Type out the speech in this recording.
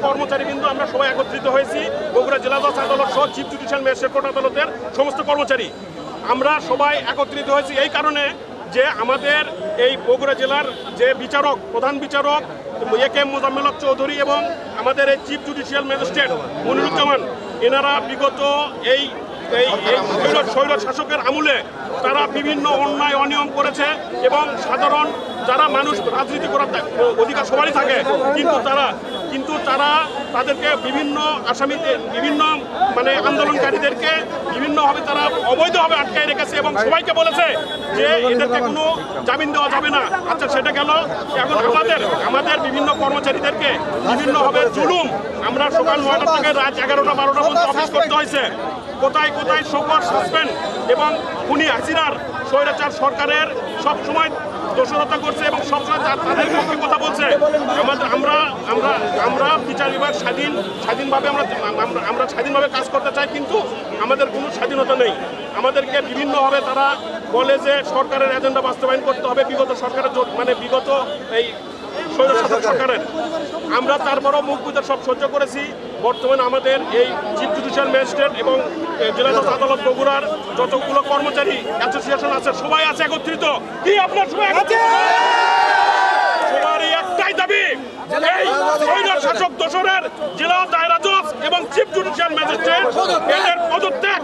কর্মচারীবৃন্দ আমরা সবাই একত্রিত হয়েছি বগুড়া জেলা জজ আদালত সহ চিফ জুডিশিয়াল ম্যাজিস্ট্রেট কোর্ট আদালতের সমস্ত কর্মচারী আমরা সবাই একত্রিত হয়েছি এই কারণে যে আমাদের এই বগুড়া জেলার যে বিচারক প্রধান বিচারক এ.কে.এম. মোজাম্মেল হক চৌধুরী এবং আমাদের এই চিফ জুডিশিয়াল ম্যাজিস্ট্রেট মনিরুজ্জামান এনারা বিগত এই স্বৈর শাসকের আমলে তারা বিভিন্ন অন্যায় অনিয়ম করেছে এবং সাধারণ যারা মানুষ রাজনীতি করার অধিকার সবারই থাকে কিন্তু তারা তাদেরকে বিভিন্ন আসামিদের বিভিন্ন আন্দোলনকারীদেরকে বিভিন্নভাবে তারা অবৈধভাবে আটকায় রেখেছে এবং সবাইকে বলেছে যে এদেরকে কোনো জামিন দেওয়া যাবে না। আচ্ছা সেটা গেল, এখন আমাদের বিভিন্ন কর্মচারীদেরকে বিভিন্নভাবে জুলুম আমরা সকাল ৯টা থেকে রাত ১১টা ১২টা পর্যন্ত অফিস করতে হয়েছে। কোথায় কোথায় শোকজ সাসপেন্ড এবং খুনি হাসিনার স্বৈরাচার সরকারের সবসময় দোষরতা করছে এবং সবসময় তাদের পক্ষে কথা বলছে। আমরা বিচার বিভাগ স্বাধীনভাবে আমরা স্বাধীনভাবে কাজ করতে চাই, কিন্তু আমাদের কোনো স্বাধীনতা নেই। আমাদেরকে বিভিন্নভাবে তারা বলে যে সরকারের এজেন্ডা বাস্তবায়ন করতে হবে, বিগত সরকারের বিগত এই স্বৈরশাসক সরকারের। আমরা তারপরও মুখ বুঝে সব সহ্য করেছি। বর্তমানে আমাদের এই চিফ জুডিশিয়াল ম্যাজিস্ট্রেট এবং জেলা জজ আদালত বগুড়ার যতগুলো কর্মচারী অ্যাসোসিয়েশন আছে সবাই আছে একত্রিত। কি আপনার সবারই একটাই দাবি, এই স্বৈরশাসক দোসরের জেলা দায়রা জজ এবং চিফ জুডিশিয়াল ম্যাজিস্ট্রেট এদের পদত্যাগ